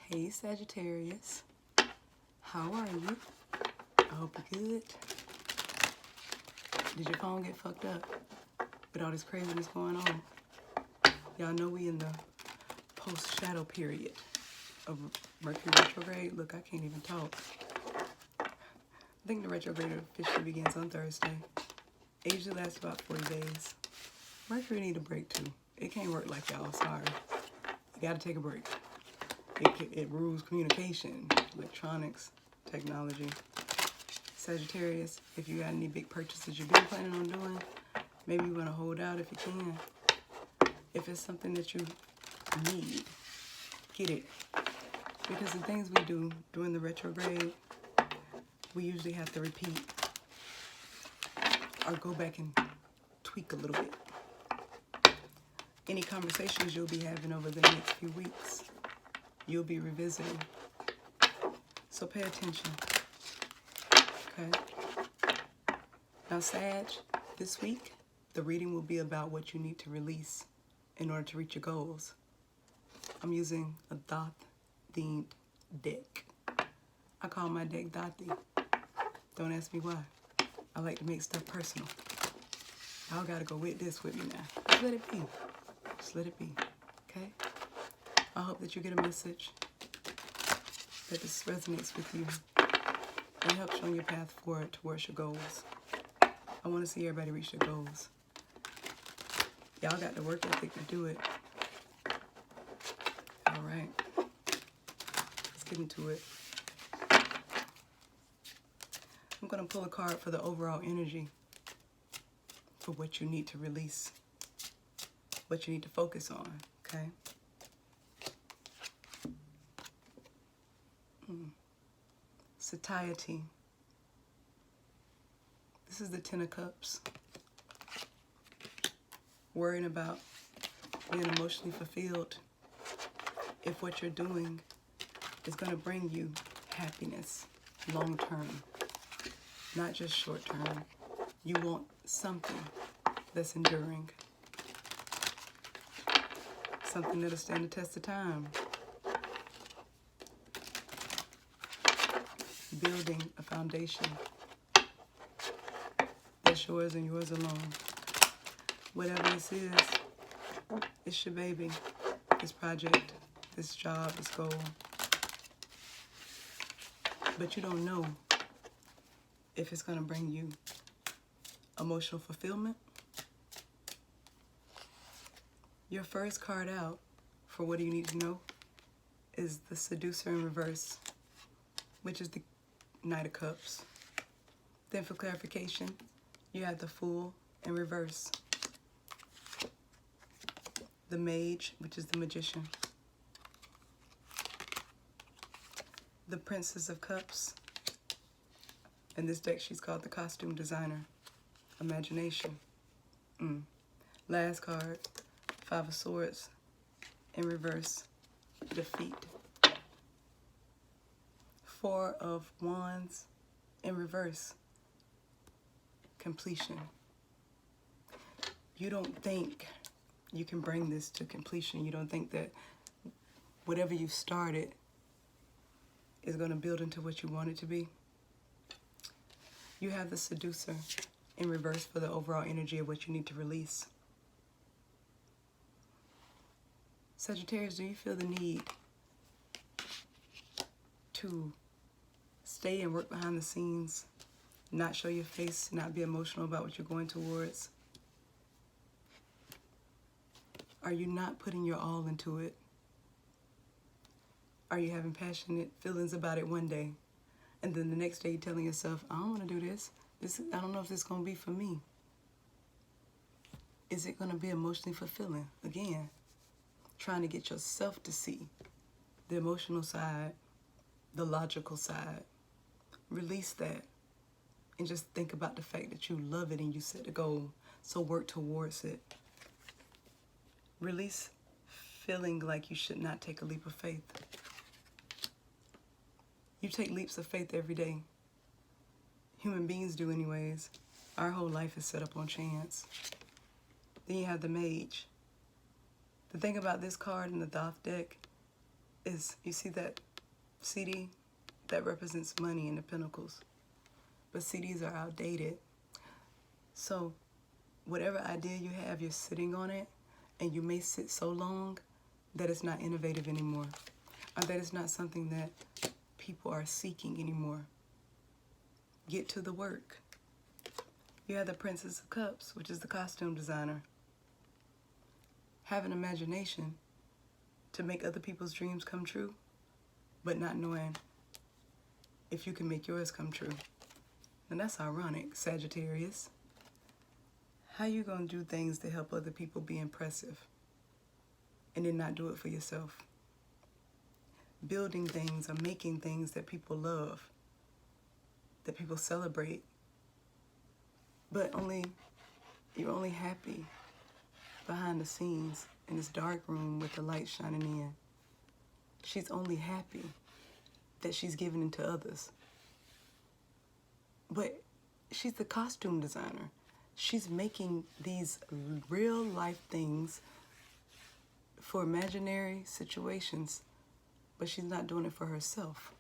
Hey Sagittarius, how are you? I hope you're good. Did your phone get fucked up with all this craziness going on? Y'all know we in the post-shadow period of Mercury retrograde. Look, I can't even talk. I think the retrograde officially begins on Thursday. It usually lasts about 40 days. Mercury need a break too. It can't work like y'all, sorry. You gotta take a break. It rules communication, electronics, technology. Sagittarius, if you got any big purchases you've been planning on doing, maybe you want to hold out if you can. If it's something that you need, get it. Because the things we do during the retrograde, we usually have to repeat or go back and tweak a little bit. Any conversations you'll be having over the next few weeks, you'll be revisiting. So pay attention. Okay? Now, Sag, this week, the reading will be about what you need to release in order to reach your goals. I'm using a Thoth-themed deck. I call my deck Thothi. Don't ask me why. I like to make stuff personal. Y'all gotta go with this with me now. Just let it be. Just let it be. Okay? I hope that you get a message, that this resonates with you, and helps you on your path forward towards your goals. I want to see everybody reach their goals. Y'all got the work ethic to do it. All right. Let's get into it. I'm going to pull a card for the overall energy for what you need to release, what you need to focus on, okay? Satiety. This is the 10 of Cups. Worrying about being emotionally fulfilled if what you're doing is going to bring you happiness long term, not just short term. You want something that's enduring, something that'll stand the test of time. Building a foundation that's yours and yours alone. Whatever this is, it's your baby, this project, this job, this goal. But you don't know if it's going to bring you emotional fulfillment. Your first card out for what do you need to know is the Seducer in reverse, which is the Knight of Cups. Then for clarification, you have the Fool in reverse, the Mage, which is the Magician, the Princess of Cups. In this deck, she's called the Costume Designer, Imagination. Last card, Five of Swords in reverse, Defeat. Four of Wands in reverse, completion. You don't think you can bring this to completion. You don't think that whatever you started is going to build into what you want it to be. You have the Seducer in reverse for the overall energy of what you need to release. Sagittarius, do you feel the need to stay and work behind the scenes, not show your face, not be emotional about what you're going towards? Are you not putting your all into it? Are you having passionate feelings about it one day, and then the next day you're telling yourself, I don't want to do this. I don't know if this is going to be for me. Is it going to be emotionally fulfilling? Again, trying to get yourself to see the emotional side, the logical side. Release that and just think about the fact that you love it and you set a goal, so work towards it. Release feeling like you should not take a leap of faith. You take leaps of faith every day. Human beings do anyways. Our whole life is set up on chance. Then you have the Mage. The thing about this card in the Thoth deck is, you see that CD? That represents money in the pentacles. But CDs are outdated. So whatever idea you have, you're sitting on it, and you may sit so long that it's not innovative anymore, or that it's not something that people are seeking anymore. Get to the work. You have the Princess of Cups, which is the costume designer. Have an imagination to make other people's dreams come true, but not knowing if you can make yours come true. And that's ironic, Sagittarius. How you gonna do things to help other people be impressive and then not do it for yourself? Building things or making things that people love, that people celebrate, but you're only happy behind the scenes in this dark room with the light shining in. She's only happy that she's giving into others. But she's the costume designer. She's making these real life things for imaginary situations, but she's not doing it for herself.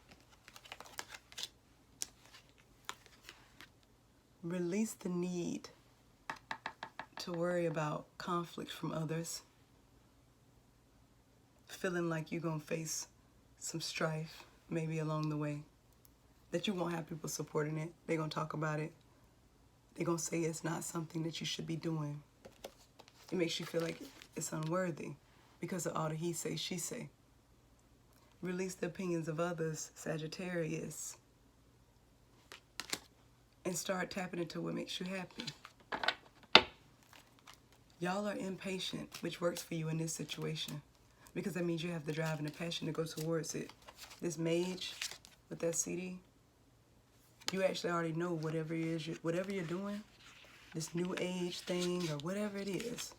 Release the need to worry about conflict from others, feeling like you're gonna face some strife maybe along the way, that you won't have people supporting it. They're gonna talk about it. They're gonna say it's not something that you should be doing. It makes you feel like it's unworthy because of all the he say, she say. Release the opinions of others, Sagittarius, and start tapping into what makes you happy. Y'all are impatient, which works for you in this situation, because that means you have the drive and the passion to go towards it. This mage with that CD, you actually already know whatever you're doing, this new age thing or whatever it is,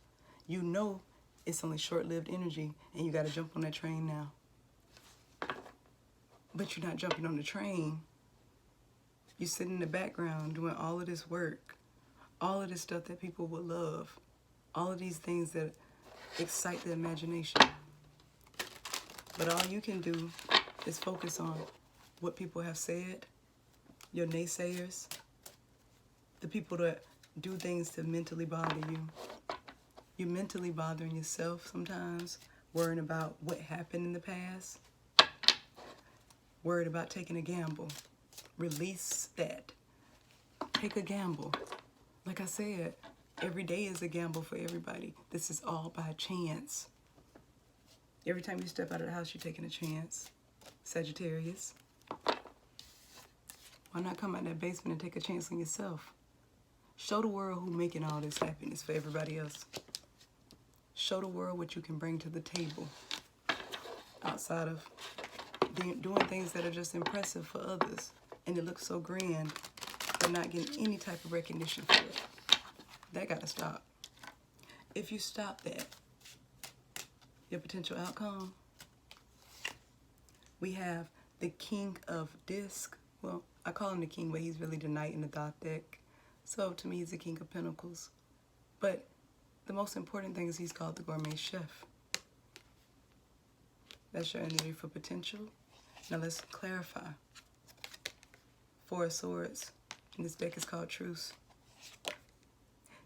you know it's only short-lived energy, and you got to jump on that train now. But you're not jumping on the train. You sit in the background doing all of this work, all of this stuff that people would love, all of these things that excite the imagination. But all you can do is focus on what people have said, your naysayers, the people that do things to mentally bother you. You're mentally bothering yourself sometimes, worrying about what happened in the past, worried about taking a gamble. Release that. Take a gamble. Like I said, every day is a gamble for everybody. This is all by chance. Every time you step out of the house, you're taking a chance. Sagittarius. Why not come out that basement and take a chance on yourself? Show the world who's making all this happiness for everybody else. Show the world what you can bring to the table outside of doing things that are just impressive for others. And it looks so grand, but not getting any type of recognition for it. That gotta stop. If you stop that, your potential outcome, we have the King of Disc. Well, I call him the King, but he's really the Knight in the Thoth deck. So to me, he's the King of Pentacles. But the most important thing is he's called the Gourmet Chef. That's your energy for potential. Now let's clarify. Four of Swords, and this deck is called Truce.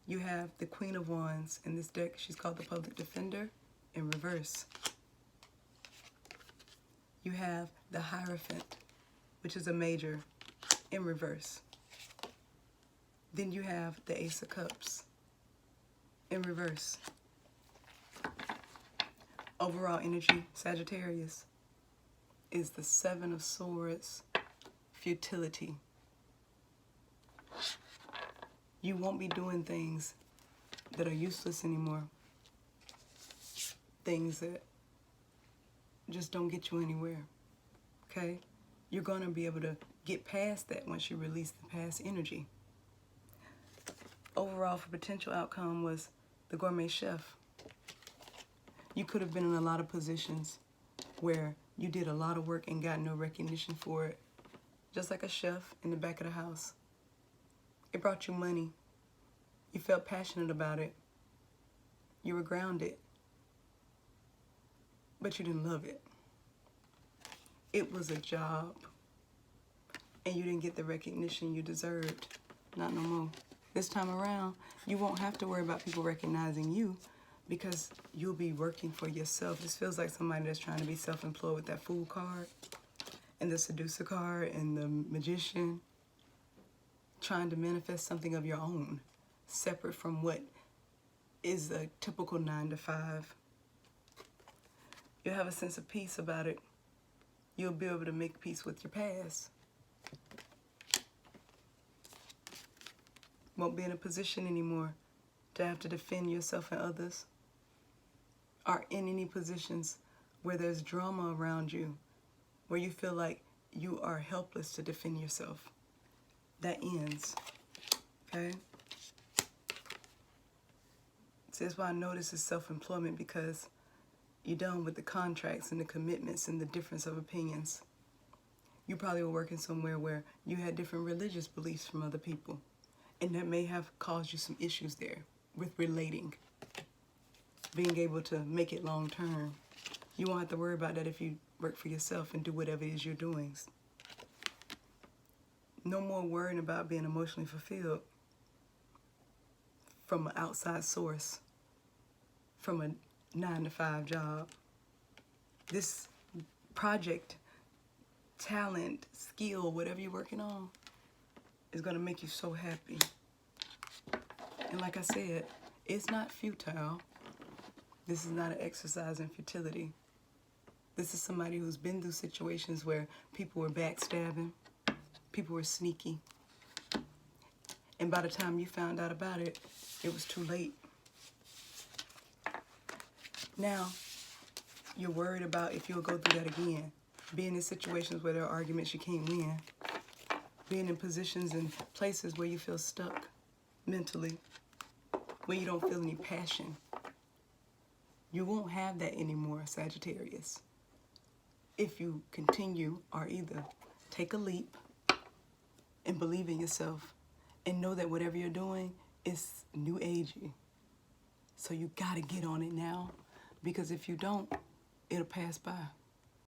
You have the Queen of Wands in this deck. She's called the Public Defender in reverse. You have the Hierophant, which is a major, in reverse. Then you have the Ace of Cups in reverse. Overall energy, Sagittarius, is the Seven of Swords, futility. You won't be doing things that are useless anymore. Things that just don't get you anywhere, okay? You're gonna be able to get past that once you release the past energy. Overall, for potential outcome was the Gourmet Chef. You could have been in a lot of positions where you did a lot of work and got no recognition for it. Just like a chef in the back of the house. It brought you money. You felt passionate about it. You were grounded. But you didn't love it. it was a job and you didn't get the recognition you deserved. Not no more. This time around, you won't have to worry about people recognizing you because you'll be working for yourself. This feels like somebody that's trying to be self-employed with that Fool card and the Seducer card and the Magician, trying to manifest something of your own, separate from what is a typical 9 to 5. You'll have a sense of peace about it. You'll be able to make peace with your past. Won't be in a position anymore to have to defend yourself and others, or in any positions where there's drama around you, where you feel like you are helpless to defend yourself. That ends, okay? So that's why I know this is self-employment, because you're done with the contracts and the commitments and the difference of opinions. You probably were working somewhere where you had different religious beliefs from other people, and that may have caused you some issues there with relating, being able to make it long term. You won't have to worry about that if you work for yourself and do whatever it is you're doing. No more worrying about being emotionally fulfilled from an outside source, from a 9 to 5 job. This project, talent, skill, whatever you're working on, is going to make you so happy. And like I said, it's not futile. This is not an exercise in futility. This is somebody who's been through situations where people were backstabbing, people were sneaky, and by the time you found out about it, it was too late. Now, you're worried about if you'll go through that again. Being in situations where there are arguments you can't win. Being in positions and places where you feel stuck mentally, where you don't feel any passion. You won't have that anymore, Sagittarius. If you continue, or either take a leap and believe in yourself and know that whatever you're doing is new agey. So you gotta get on it now, because if you don't, it'll pass by.